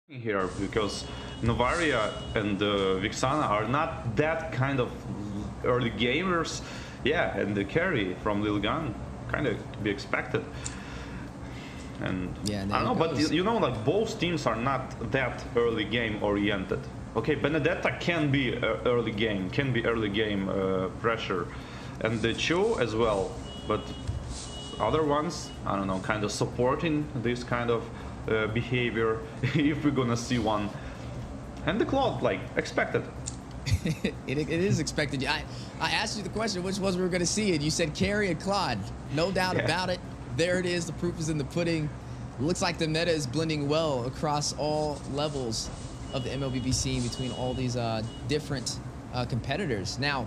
here because Novaria and Vixana are not that kind of early gamers. Yeah, and the carry from Lil Gun kind of to be expected. And yeah, I don't know, but you know, like both teams are not that early game oriented. Okay, Benedetta can be early game, pressure, and the Cho as well. But other ones, I don't know, kind of supporting this kind of behavior if we're gonna see one. And the Claude, like expected. it is expected. I asked you the question, which was we were going to see, and you said Carry and Claude. No doubt about it. There it is. The proof is in the pudding. Looks like the meta is blending well across all levels of the MLBB scene between all these different competitors. Now,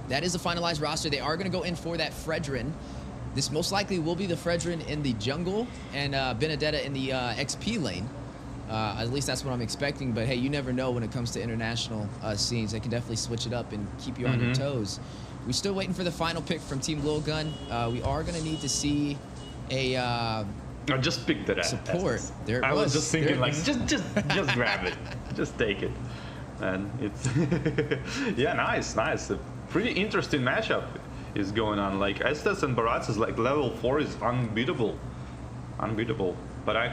that is a finalized roster. They are going to go in for that Fredrin. This most likely will be the Fredrin in the jungle and Benedetta in the XP lane. At least that's what I'm expecting. But hey, you never know when it comes to international scenes. They can definitely switch it up and keep you on your toes. We're still waiting for the final pick from Team Lil Gun. We are going to need to see a I just picked it. Support. There it I was just thinking, like, just grab it, just take it, and it's yeah, nice. A pretty interesting matchup is going on. Like Estes and Barats is like level 4 is unbeatable. But I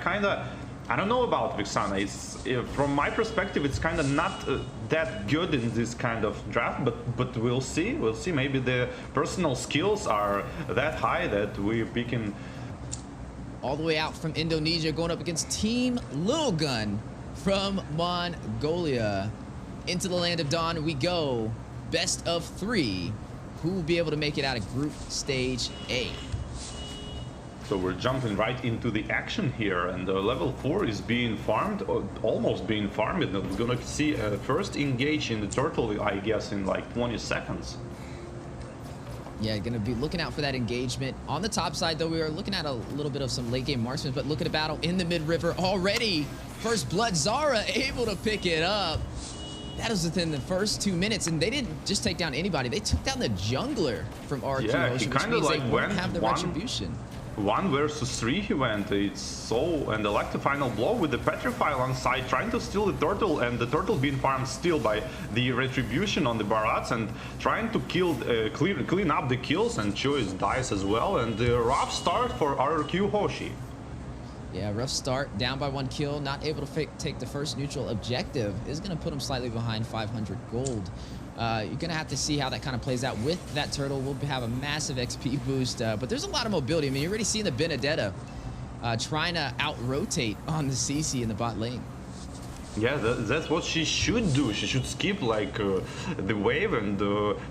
don't know about Vixana. It's from my perspective, it's kind of not that good in this kind of draft. But we'll see. Maybe the personal skills are that high that we're picking. All the way out from Indonesia, going up against Team Lil Gun from Mongolia. Into the land of dawn we go. Best of 3. Who will be able to make it out of Group Stage A? So we're jumping right into the action here, and level 4 is being farmed, or almost being farmed, and we're gonna see first engage in the turtle, I guess, in like 20 seconds. Yeah, gonna be looking out for that engagement. On the top side, though, we are looking at a little bit of some late game marksmen, but look at a battle in the mid-river already. First blood, Zara able to pick it up. That was within the first 2 minutes, and they didn't just take down anybody. They took down the jungler from RQ Yeah, Ocean, he kind of like won't have the retribution. 1 versus 3 he went. It's so, and like the final blow with the Petrify on side, trying to steal the turtle, and the turtle being farmed still by the retribution on the Barats, and trying to kill, clean up the kills, and Choice dies as well, and the rough start for RQ Hoshi. Yeah, rough start, down by 1 kill, not able to take the first neutral objective. Is going to put him slightly behind 500 gold. You're going to have to see how that kind of plays out with that turtle. We'll have a massive XP boost, but there's a lot of mobility. I mean, you're already seeing the Benedetta trying to out-rotate on the CC in the bot lane. Yeah, that's what she should do. She should skip like the wave and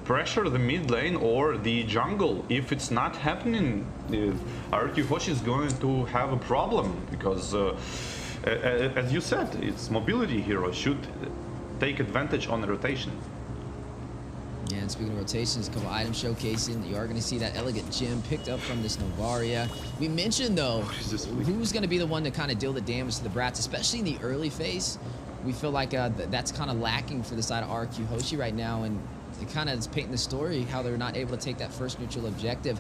pressure the mid lane or the jungle. If it's not happening, RQ Hoshi is going to have a problem because, as you said, it's mobility hero. Should take advantage on the rotation. Yeah, and speaking of rotations, a couple items showcasing. You are going to see that elegant gem picked up from this Novaria. We mentioned, though, who's going to be the one to kind of deal the damage to the Brats, especially in the early phase. We feel like that's kind of lacking for the side of RQ Hoshi right now, and it kind of is painting the story how they're not able to take that first neutral objective.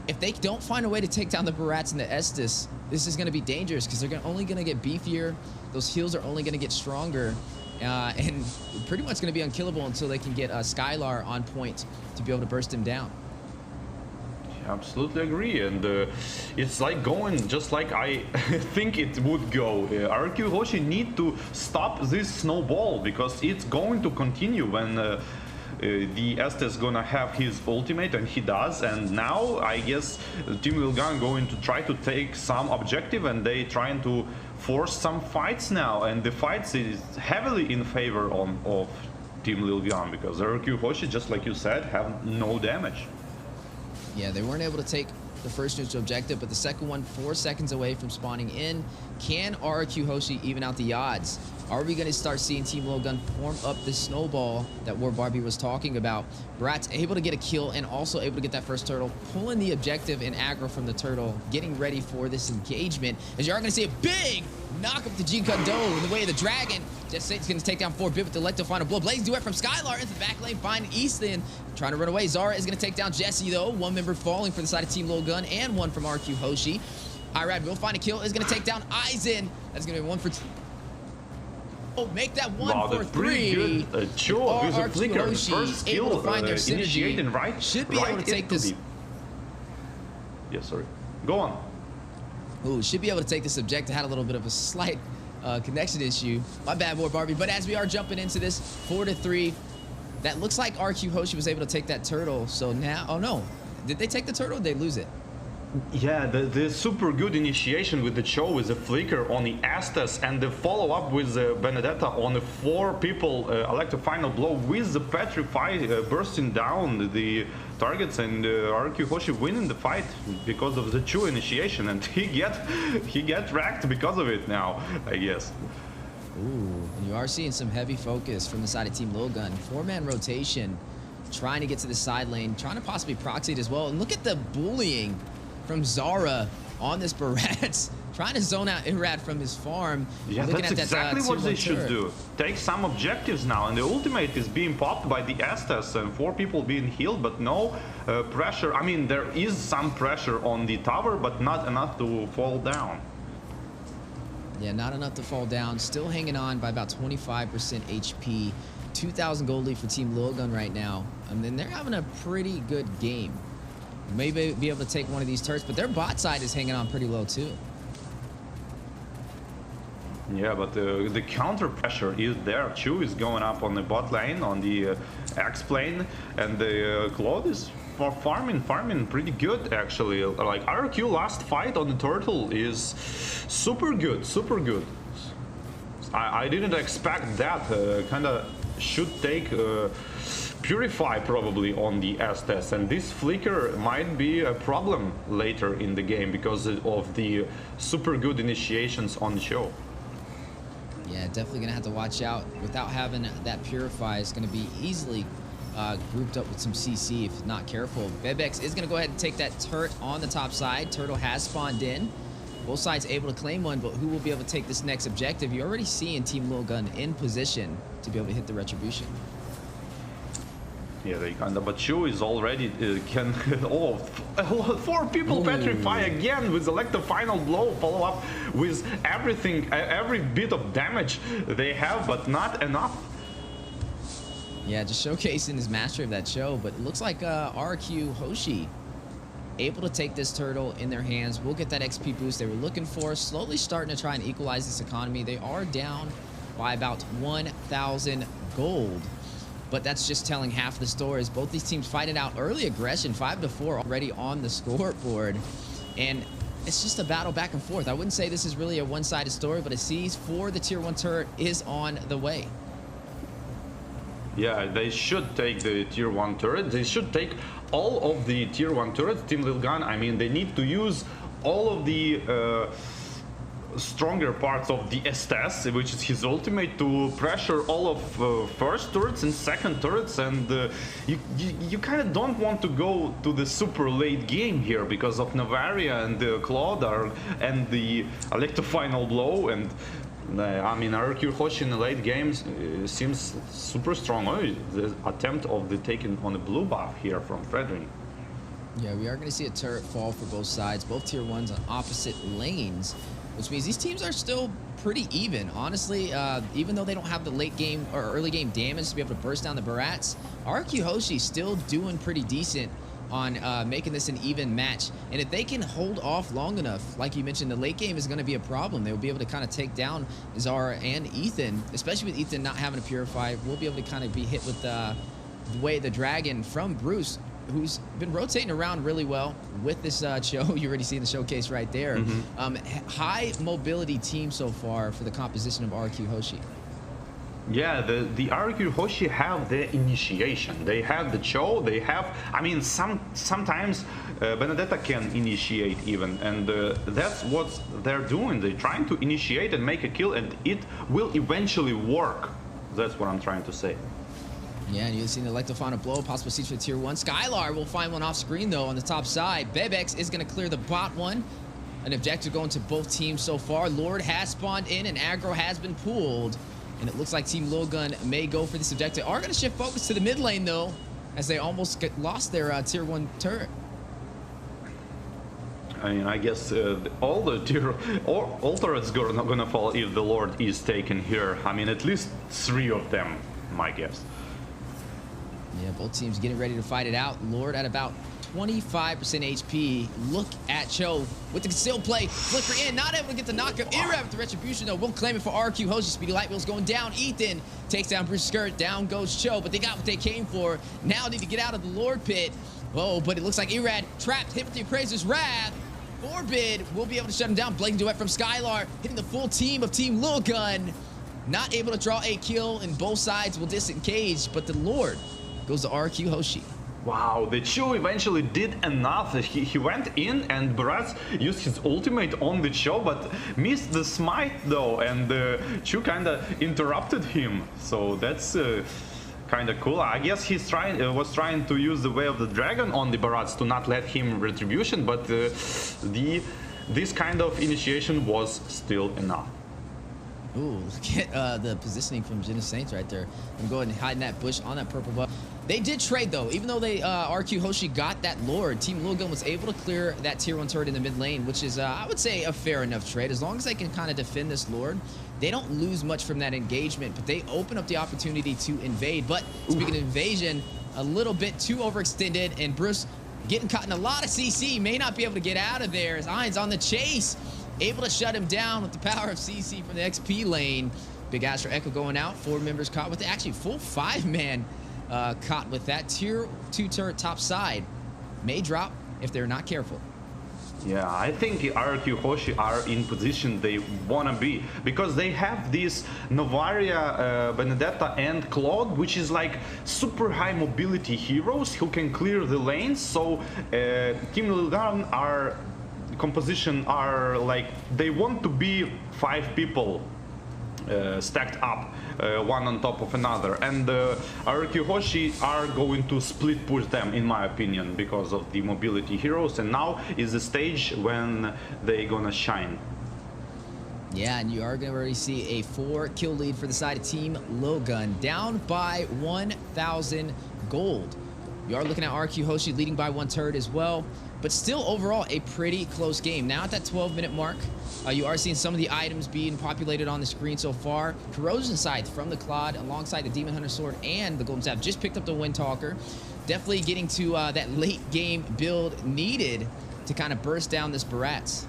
If they don't find a way to take down the Barats and the Estes, this is going to be dangerous because they're only going to get beefier. Those heals are only going to get stronger. And pretty much going to be unkillable until they can get Skylar on point to be able to burst him down. Yeah, absolutely agree, and it's like going just like I think it would go. RQ Hoshi need to stop this snowball because it's going to continue when the Estes gonna have his ultimate, and he does. And now I guess Team Lil Gun going to try to take some objective, and they trying to force some fights now, and the fights is heavily in favor of Team Lil Gun because RQ Hoshi, just like you said, have no damage. Yeah, they weren't able to take the first neutral objective, but the second one 4 seconds away from spawning in. Can RQ Hoshi even out the odds? Are we going to start seeing Team Lil Gun form up this snowball that War Barbie was talking about? Brat's able to get a kill and also able to get that first turtle, pulling the objective and aggro from the turtle, getting ready for this engagement. As you are going to see a big knock up the G Kundo in the way of the dragon. Just Satan's going to take down 4-bit with the Lecto final blow. Blaze duet from Skylar into the back lane, finding Easton, trying to run away. Zara is going to take down Jesse, though. 1 member falling for the side of Team Lil Gun and 1 from RQ Hoshi. Irrad will find a kill, is going to take down Aizen. That's going to be 1 for Oh, make that one Wow, for that's pretty three. good. Cho with a flicker. Hoshi First skill able to find their synergy. initiating right. Should be right able to take this. Yeah, sorry. Go on. Ooh, should be able to take this objective. Had a little bit of a slight connection issue. My bad, boy, Barbie. But as we are jumping into this 4-3, that looks like RQ Hoshi was able to take that turtle. So now, oh no, did they take the turtle? Or did they lose it? Yeah, the super good initiation with the Cho with the flicker on the Estes and the follow-up with Benedetta on the 4 people electro final blow with the Petrify bursting down the targets, and RQ Hoshi winning the fight because of the Cho initiation, and he get wrecked because of it now, I guess. Ooh, and you are seeing some heavy focus from the side of Team Lilgun. 4-man rotation, trying to get to the side lane, trying to possibly proxy it as well. And look at the bullying from Zara on this Barats, trying to zone out Irrad from his farm. Yeah, that's exactly what they should do. Take some objectives now, and the ultimate is being popped by the Estes and 4 people being healed, but no pressure. I mean, there is some pressure on the tower, but not enough to fall down. Yeah, not enough to fall down. Still hanging on by about 25% HP. 2,000 gold lead for Team Lilgun right now. And then they're having a pretty good game. Maybe be able to take one of these turrets, but their bot side is hanging on pretty low too. Yeah, but the counter pressure is there. Chu is going up on the bot lane, on the X plane, and the Claude is farming pretty good actually. Like RQ last fight on the turtle is super good. I didn't expect that. Kinda should take Purify probably on the Estes, and this flicker might be a problem later in the game because of the super good initiations on the show. Yeah, definitely gonna have to watch out. Without having that Purify, is gonna be easily grouped up with some CC if not careful. Bebex is gonna go ahead and take that turret on the top side. Turtle has spawned in. Both sides able to claim one, but who will be able to take this next objective? You're already seeing Team Lilgun in position to be able to hit the Retribution. Yeah, they kinda, but Chu is already can. Oh, 4 people petrify again with Electro final blow, follow up with everything, every bit of damage they have, but not enough. Yeah, just showcasing his mastery of that show, but it looks like RQ Hoshi able to take this turtle in their hands. We'll get that XP boost they were looking for. Slowly starting to try and equalize this economy. They are down by about 1,000 gold. But that's just telling half the story as both these teams fight it out. Early aggression, 5-4 already on the scoreboard. And it's just a battle back and forth. I wouldn't say this is really a one-sided story, but a siege for the Tier 1 turret is on the way. Yeah, they should take the Tier 1 turret. They should take all of the Tier 1 turrets. Team Lilgun, I mean, they need to use all of the stronger parts of the Estes, which is his ultimate, to pressure all of first turrets and second turrets, and you kind of don't want to go to the super late game here because of Navaria and Claude and the Electro final blow, and I mean RQ Hoshi in the late games seems super strong. Oh, the attempt of the taking on the blue buff here from Frederick. Yeah, we are going to see a turret fall for both sides, both Tier 1s on opposite lanes, which means these teams are still pretty even. Honestly, even though they don't have the late game or early game damage to be able to burst down the Barats, RQ Hoshi still doing pretty decent on making this an even match. And if they can hold off long enough, like you mentioned, the late game is going to be a problem. They'll be able to kind of take down Zara and Ethan, especially with Ethan not having to purify. We'll be able to kind of be hit with the way the dragon from Bruce, who's been rotating around really well with this show. You already see the showcase right there. High mobility team so far for the composition of RQ Hoshi. Yeah, the RQ Hoshi have the initiation. They have the Cho. They have, I mean, sometimes Benedetta can initiate even, and that's what they're doing. They're trying to initiate and make a kill, and it will eventually work. That's what I'm trying to say. Yeah, and you've seen the Electrophonic blow, possible seats for Tier 1. Skylar will find one off screen, though, on the top side. Bebex is going to clear the bot one. An objective going to both teams so far. Lord has spawned in, and aggro has been pulled. And it looks like Team Lilgun may go for this objective. Are going to shift focus to the mid lane, though, as they almost lost their Tier 1 turret. I mean, I guess all the tier, all turrets gonna fall if the Lord is taken here. I mean, at least 3 of them, my guess. Yeah, both teams getting ready to fight it out. Lord at about 25% HP. Look at Cho with the concealed play. Flicker in, not able to get the knockup. Irrad with the retribution, though. Will claim it for RQ. Hoshi, Speedy Light Wheels going down. Ethan takes down Bruce's skirt. Down goes Cho, but they got what they came for. Now need to get out of the Lord pit. Oh, but it looks like Irrad trapped, hit with the Appraiser's Wrath. Forbid will be able to shut him down. Blazing Duet from Skylar, hitting the full team of Team Lil Gun. Not able to draw a kill, and both sides will disengage, but the Lord goes to RQ Hoshi. Wow, the Chu eventually did enough. He went in and Baraz used his ultimate on the Chu, but missed the smite though, and Chu kinda interrupted him. So that's kinda cool. I guess he's was trying to use the Way of the Dragon on the Baraz to not let him retribution, but this kind of initiation was still enough. Ooh, look at the positioning from Genesis Saints right there. I'm going and hiding that bush on that purple buff. They did trade though, even though they RQ Hoshi got that Lord. Team Lil Gun was able to clear that tier 1 turret in the mid lane, which is I would say a fair enough trade. As long as they can kind of defend this Lord, they don't lose much from that engagement, but they open up the opportunity to invade. But speaking of invasion, a little bit too overextended, and Bruce getting caught in a lot of CC, may not be able to get out of there as Ain's on the chase. Able to shut him down with the power of CC from the XP lane. Big Astro Echo going out. 4 members caught with it. Actually, full 5-man caught with that. Tier 2 turret top side. May drop if they're not careful. Yeah, I think the RQ Hoshi are in position they wanna be, because they have these Novaria, Benedetta and Claude, which is like super high mobility heroes who can clear the lanes. So Team Lil Gun are composition are like they want to be 5 people stacked up, one on top of another, and RQ Hoshi are going to split push them, in my opinion, because of the mobility heroes, and now is the stage when they gonna shine. Yeah, and you are going to already see a 4-kill lead for the side of Team Lil Gun, down by 1,000 gold. You are looking at RQ Hoshi leading by 1 turret as well, but still overall a pretty close game. Now at that 12-minute mark, you are seeing some of the items being populated on the screen so far. Corrosion Scythe from the Claude alongside the Demon Hunter Sword and the Golden Staff. Just picked up the Windtalker. Definitely getting to that late game build needed to kind of burst down this Barats.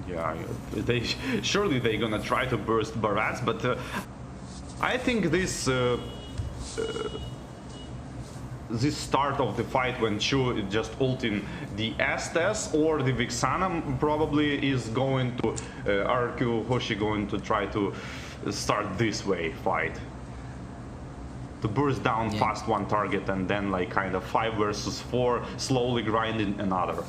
Yeah, surely they're gonna try to burst Barats, but I think this start of the fight when Chu is just ulting the Estes or the Vixana probably is going to RQ Hoshi going to try to start this way fight to burst down fast one target and then like kind of 5 versus 4 slowly grinding another.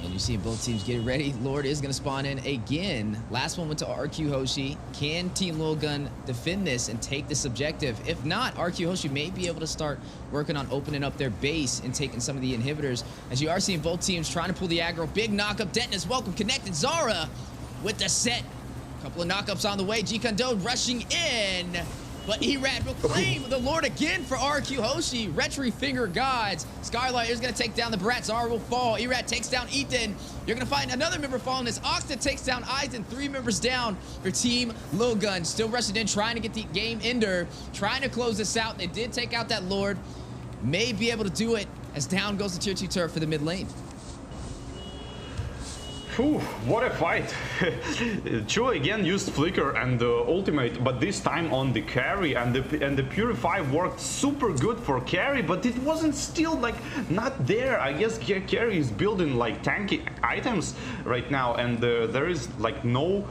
And you see both teams getting ready. Lord is going to spawn in again. Last one went to RQ Hoshi. Can Team Lil Gun defend this and take this objective? If not, RQ Hoshi may be able to start working on opening up their base and taking some of the inhibitors. As you are seeing both teams trying to pull the aggro. Big knockup. Denton is welcome. Connected. Zara with the set. Couple of knockups on the way. G-Kondo rushing in. But Irrad will claim the Lord again for RQ Hoshi. Retry Finger Gods. Skylar is going to take down the Barat. Zara will fall. Irrad takes down Ethan. You're going to find another member falling as Octa takes down Eisen. 3 members down for Team Lil Gun. Still rushing in, trying to get the game ender. Trying to close this out. They did take out that Lord. May be able to do it as down goes the tier 2 turret for the mid lane. Whew, what a fight. Chu again used Flicker and ultimate, but this time on the carry, and the Purify worked super good for carry, but it wasn't still like not there. I guess carry is building like tanky items right now, and there is like no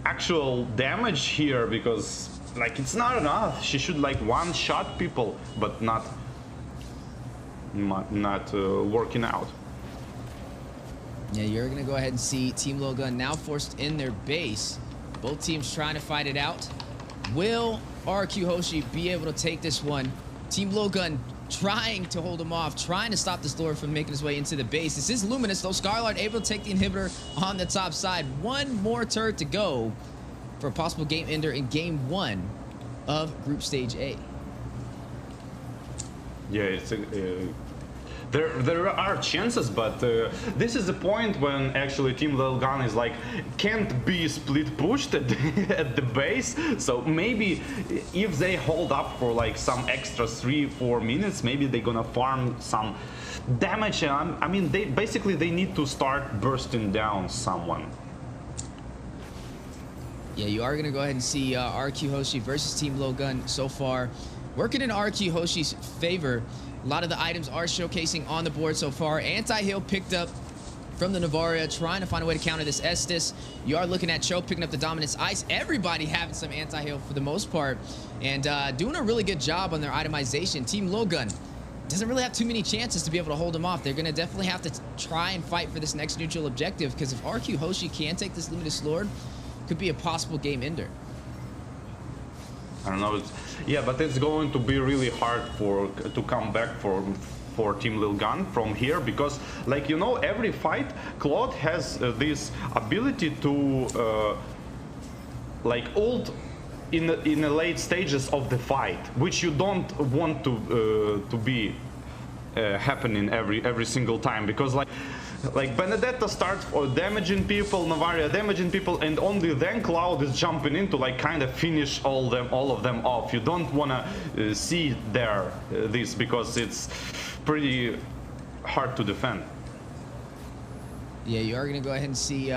actual damage here because like it's not enough. She should like one-shot people, but not working out. Yeah, you're going to go ahead and see Team Lil Gun now forced in their base. Both teams trying to fight it out. Will RQ Hoshi be able to take this one? Team Lil Gun trying to hold him off, trying to stop this Lord from making his way into the base. This is Luminous, though. Scarlard able to take the inhibitor on the top side. 1 more turret to go for a possible game ender in game 1 of Group Stage A. Yeah, it's there are chances, but this is the point when actually Team Lilgan is like can't be split pushed at, at the base. So maybe if they hold up for like some extra 3-4 minutes, maybe they're gonna farm some damage. I mean, they basically they need to start bursting down someone. Yeah, you are going to go ahead and see RQ Hoshi versus Team Logan so far. Working in RQ Hoshi's favor. A lot of the items are showcasing on the board so far. Anti-heal picked up from the Navaria, trying to find a way to counter this Estus. You are looking at Cho picking up the Dominance Ice. Everybody having some anti-heal for the most part. And doing a really good job on their itemization. Team Logan doesn't really have too many chances to be able to hold them off. They're going to definitely have to try and fight for this next neutral objective, because if RQ Hoshi can take this Luminous Lord, could be a possible game ender. I don't know. Yeah, but it's going to be really hard to come back for Team Lilgan from here, because, like, you know, every fight Claude has this ability to like ult in the late stages of the fight, which you don't want to be happening every single time, because like Benedetta starts damaging people, Navaria damaging people, and only then Cloud is jumping in to like kind of finish all of them off. You don't want to see this, because it's pretty hard to defend. Yeah, you are going to go ahead and see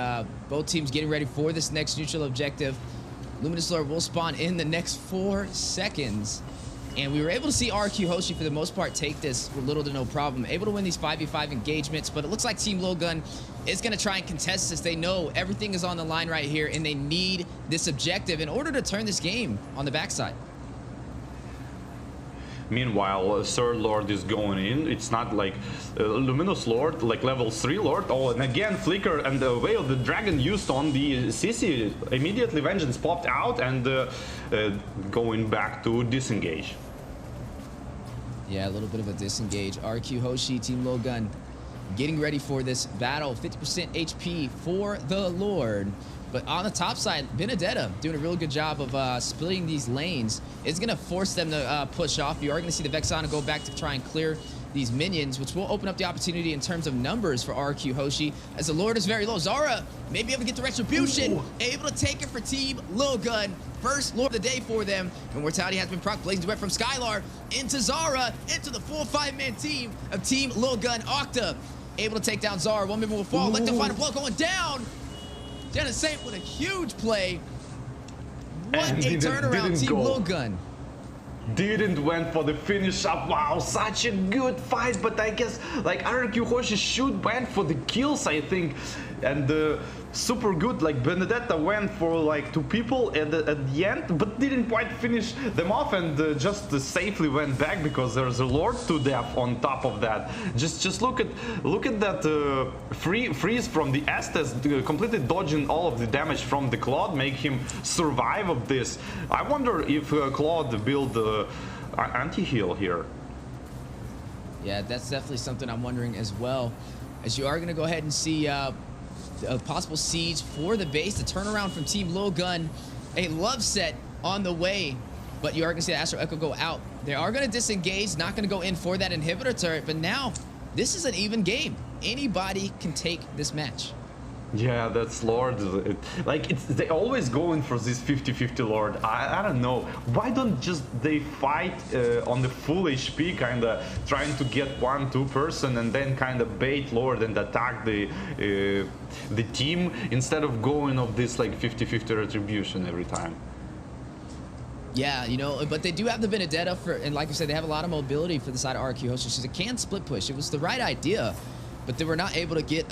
both teams getting ready for this next neutral objective. Luminous Lord will spawn in the next 4 seconds. And we were able to see RQ Hoshi, for the most part, take this with little to no problem. Able to win these 5v5 engagements, but it looks like Team Logan is going to try and contest this. They know everything is on the line right here, and they need this objective in order to turn this game on the backside. Meanwhile, Third Lord is going in. It's not like Luminous Lord, like level 3 Lord. Oh, and again, Flicker and the Veil the Dragon used on the CC. Immediately Vengeance popped out and going back to disengage. Yeah, a little bit of a disengage. RQ Hoshi, Team Logan, getting ready for this battle. 50% HP for the Lord. But on the top side, Benedetta doing a really good job of splitting these lanes. It's going to force them to push off. You are going to see the Vexana go back to try and clear these minions, which will open up the opportunity in terms of numbers for RQ Hoshi, as the Lord is very low. Zara may be able to get the retribution. Ooh. Able to take it for Team Logan. First Lord of the day for them. And Mortality has been proc. Blazing Duet from Skylar into Zara, into the full 5-man team of Team Logan. Octa able to take down Zara. One member will fall. Let them find a blow going down. Jenna Saint with a huge play. What a turnaround, Team Logan. Didn't went for the finish up. Wow, such a good fight. But I guess like RQ Hoshi should went for the kills, I think, and super good. Like Benedetta went for like 2 people at the end, but didn't quite finish them off, and just safely went back because there's a Lord to death on top of that. Just look at that freeze from the Estes, completely dodging all of the damage from the Claude, make him survive of this. I wonder if Claude build anti-heal here. Yeah, that's definitely something I'm wondering as well, as you are going to go ahead and see a possible siege for the base. The turnaround from Team Logan, a love set on the way, but you are going to see the Astro Echo go out. They are going to disengage, not going to go in for that inhibitor turret, but now this is an even game. Anybody can take this match. Yeah, that's Lord. They always go in for this 50-50 Lord. I don't know. Why don't just they fight on the full HP, kind of trying to get 1-2 person and then kind of bait Lord and attack the team, instead of going of this like 50-50 retribution every time. Yeah, you know, but they do have the Benedetta and like I said, they have a lot of mobility for the side of RQ Hoshi. So they can split push. It was the right idea, but they were not able to get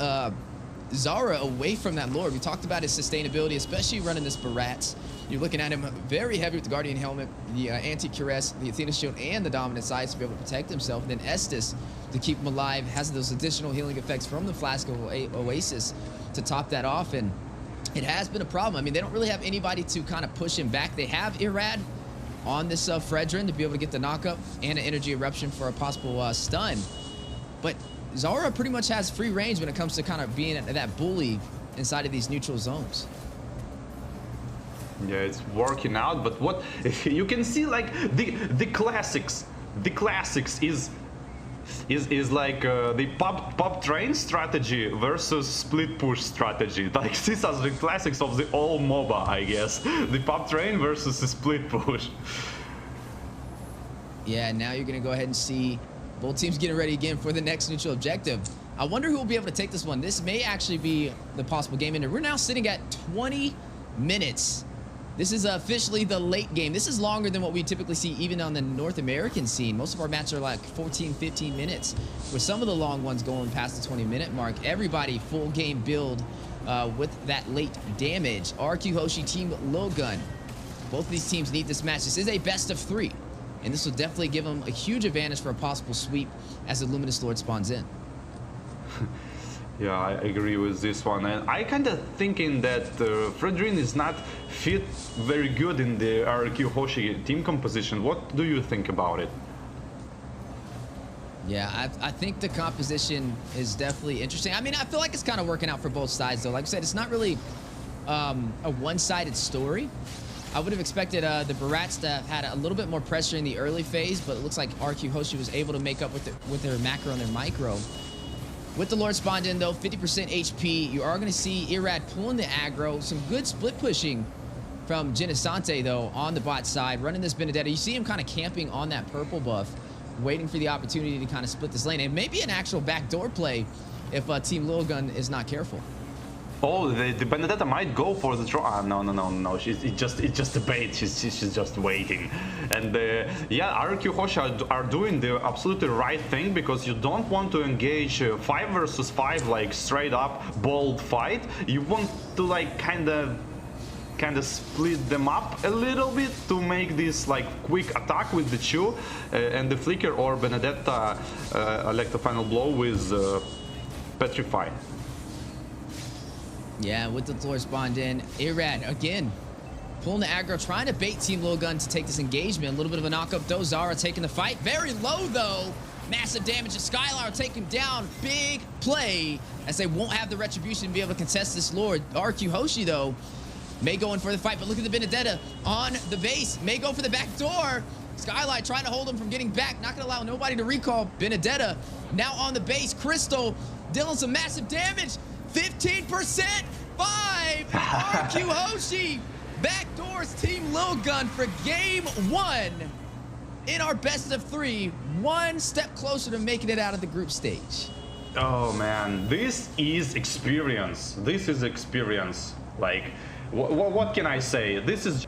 Zara away from that Lord. We talked about his sustainability, especially running this Barats. You're looking at him very heavy with the Guardian Helmet, the Anti-Cuirass, the Athena Shield, and the Dominant Sides to be able to protect himself. And then Estus, to keep him alive, has those additional healing effects from the Flask of Oasis to top that off. And it has been a problem. I mean, they don't really have anybody to kind of push him back. They have Irrad on this Fredrin to be able to get the knockup and an Energy Eruption for a possible stun. But Zara pretty much has free range when it comes to kind of being that bully inside of these neutral zones. Yeah, it's working out, but what you can see, like the classics is is like the pop train strategy versus split push strategy. Like these are the classics of the all MOBA, I guess. The pop train versus the split push. Yeah, now you're going to go ahead and see both teams getting ready again for the next neutral objective. I wonder who will be able to take this one. This may actually be the possible game ender. We're now sitting at 20 minutes. This is officially the late game. This is longer than what we typically see even on the North American scene. Most of our matches are like 14, 15 minutes, with some of the long ones going past the 20-minute mark. Everybody full game build with that late damage. RQ Hoshi, Team Lilgun. Both of these teams need this match. This is a best of 3, and this will definitely give them a huge advantage for a possible sweep as the Luminous Lord spawns in. Yeah, I agree with this one, and I kind of thinking that Fredrin is not fit very good in the RQ Hoshi team composition. What do you think about it? Yeah, I think the composition is definitely interesting. I mean, I feel like it's kind of working out for both sides, though. Like I said, it's not really a one-sided story. I would have expected the Barats to have had a little bit more pressure in the early phase, but it looks like RQ Hoshi was able to make up with their macro and their micro. With the Lord spawned in, though, 50% HP, you are going to see Irrad pulling the aggro. Some good split pushing from Genesante, though, on the bot side, running this Benedetta. You see him kind of camping on that purple buff, waiting for the opportunity to kind of split this lane. And maybe an actual backdoor play if Team Lilgun is not careful. Oh, the Benedetta might go for the draw. No. It's just a bait. She's just waiting. And yeah, RQ Hoshi are doing the absolutely right thing, because you don't want to engage 5 versus 5 like straight up bold fight. You want to like kind of split them up a little bit to make this like quick attack with the Chu and the Flicker, or Benedetta like the final blow with Petrify. Yeah, with the Lord spawned in, Irrad again pulling the aggro, trying to bait Team Lilgun to take this engagement. A little bit of a knock-up though. Zara taking the fight. Very low though. Massive damage to Skylar, take him down. Big play, as they won't have the retribution to be able to contest this Lord. RQ Hoshi though may go in for the fight, but look at the Benedetta on the base. May go for the back door. Skylight trying to hold him from getting back. Not going to allow nobody to recall. Benedetta now on the base. Crystal dealing some massive damage. 15%. 5. RQ Hoshi backdoors Team Lilgun for game 1 in our best of 3. One step closer to making it out of the group stage. Oh man, this is experience. This is experience. Like, what can I say? This is